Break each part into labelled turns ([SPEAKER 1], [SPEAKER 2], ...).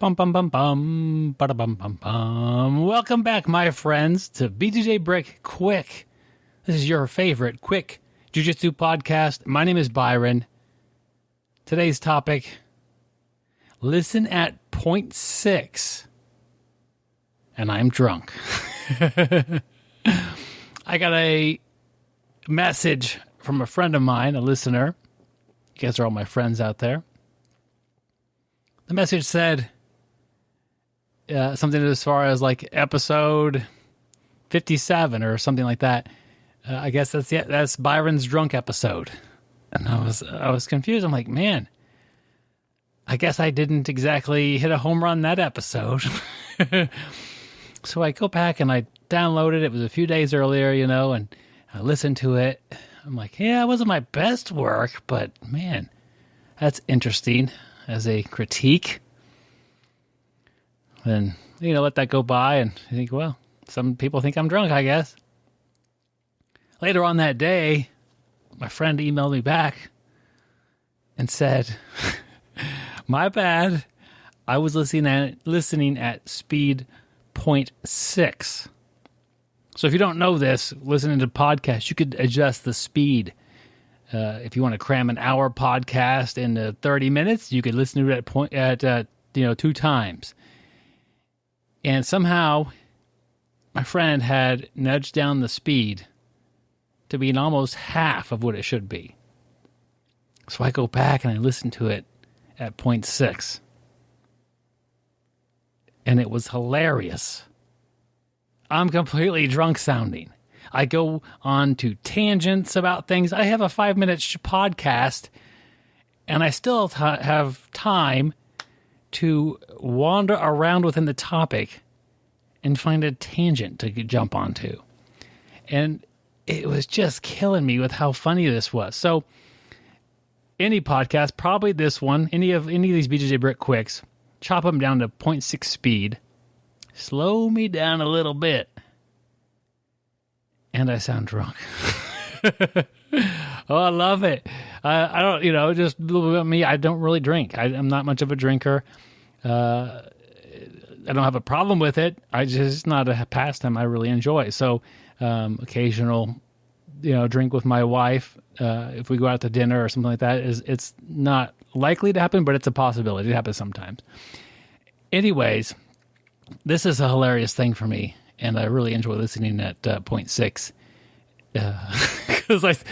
[SPEAKER 1] Bum bum bum bum, bada bum bum bum. Welcome back, my friends, to BjjBrick Quick. This is your favorite quick jiu-jitsu podcast. My name is Byron. Today's topic: listen at point 6, and I'm drunk. I got a message from a friend of mine, a listener. You guys are all my friends out there. The message said something as far as like episode 57 or something like that. I guess that's Byron's drunk episode. And I was confused. I'm like, man, I guess I didn't exactly hit a home run that episode. So I go back and I downloaded it. It was a few days earlier, and I listened to it. I'm like, yeah, it wasn't my best work, but man, that's interesting as a critique. Then, let that go by and I think, well, some people think I'm drunk, I guess. Later on that day, my friend emailed me back and said, my bad, I was listening at speed 0.6. So if you don't know this, listening to podcasts, you could adjust the speed. If you want to cram an hour podcast into 30 minutes, you could listen to it at 2 times. And somehow, my friend had nudged down the speed to be almost half of what it should be. So I go back and I listen to it at 0.6. And it was hilarious. I'm completely drunk sounding. I go on to tangents about things. I have a 5-minute podcast, and I still have time to wander around within the topic and find a tangent to jump onto. And it was just killing me with how funny this was. So any podcast, probably this one, any of these BjjBrick Quicks, chop them down to 0.6 speed, slow me down a little bit, and I sound drunk. Oh, I love it. I don't, just a little bit about me. I don't really drink. I'm not much of a drinker. I don't have a problem with it. It's not a pastime I really enjoy. So occasional, drink with my wife. If we go out to dinner or something like that, it's not likely to happen, but it's a possibility. It happens sometimes. Anyways, this is a hilarious thing for me, and I really enjoy listening at 0.6 because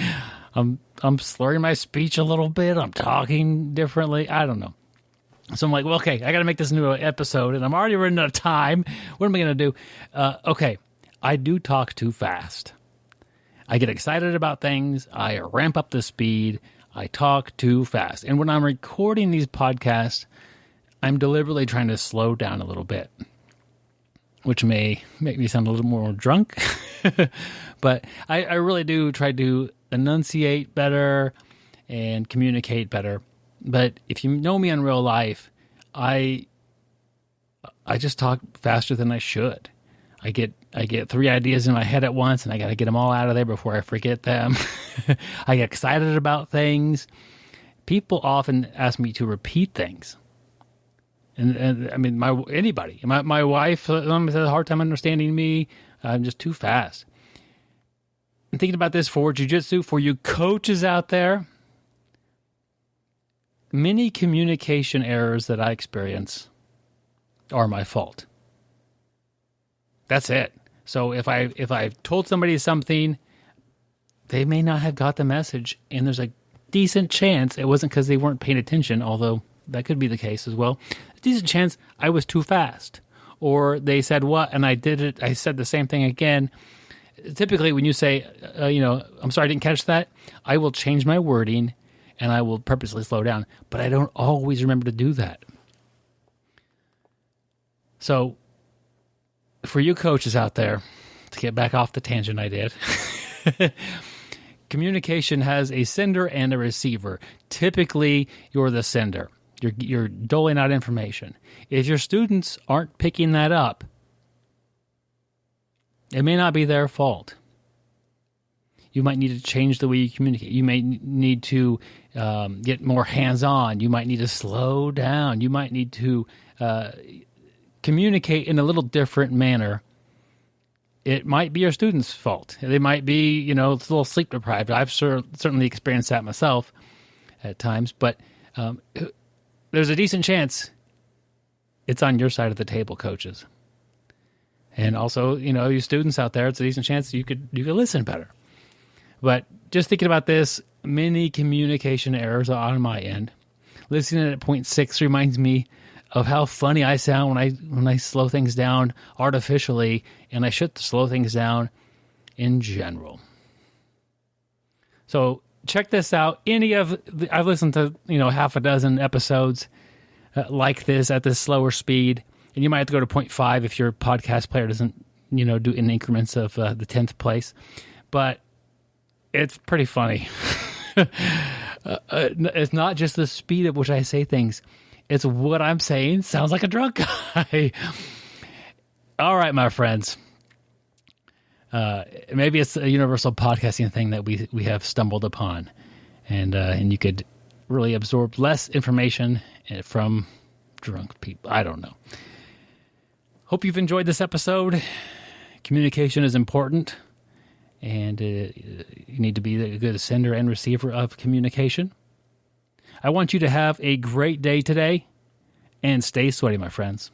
[SPEAKER 1] I'm slurring my speech a little bit. I'm talking differently. I don't know. So I'm like, well, okay, I got to make this new episode, and I'm already running out of time. What am I going to do? Okay, I do talk too fast. I get excited about things. I ramp up the speed. I talk too fast. And when I'm recording these podcasts, I'm deliberately trying to slow down a little bit, which may make me sound a little more drunk. But I really do try to enunciate better and communicate better. But if you know me in real life, I just talk faster than I should. I get 3 ideas in my head at once, and I got to get them all out of there before I forget them. I get excited about things. People often ask me to repeat things. And I mean, anybody. My wife has a hard time understanding me. I'm just too fast. I'm thinking about this for jiu-jitsu, for you coaches out there. Many communication errors that I experience are my fault. That's it. So if I've told somebody something, they may not have got the message, and there's a decent chance it wasn't because they weren't paying attention, although that could be the case as well. A decent chance I was too fast, or they said what, and I did it. I said the same thing again. Typically, when you say, I'm sorry, I didn't catch that, I will change my wording, and I will purposely slow down. But I don't always remember to do that. So, for you coaches out there, to get back off the tangent I did, communication has a sender and a receiver. Typically, you're the sender. You're doling out information. If your students aren't picking that up, it may not be their fault. You might need to change the way you communicate. You may need to get more hands-on. You might need to slow down. You might need to communicate in a little different manner. It might be your student's fault. They might be, it's a little sleep deprived. I've certainly experienced that myself at times, but there's a decent chance it's on your side of the table, coaches. And also, you students out there, it's a decent chance you could listen better. But just thinking about this, many communication errors are on my end. Listening at 0.6 reminds me of how funny I sound when I slow things down artificially, and I should slow things down in general. So check this out. I've listened to half a dozen episodes like this at this slower speed, and you might have to go to 0.5 if your podcast player doesn't do in increments of the 10th place. But it's pretty funny. It's not just the speed at which I say things. It's what I'm saying sounds like a drunk guy. All right, my friends. Maybe it's a universal podcasting thing that we have stumbled upon. And you could really absorb less information from drunk people. I don't know. Hope you've enjoyed this episode. Communication is important. And you need to be a good sender and receiver of communication. I want you to have a great day today and stay sweaty, my friends.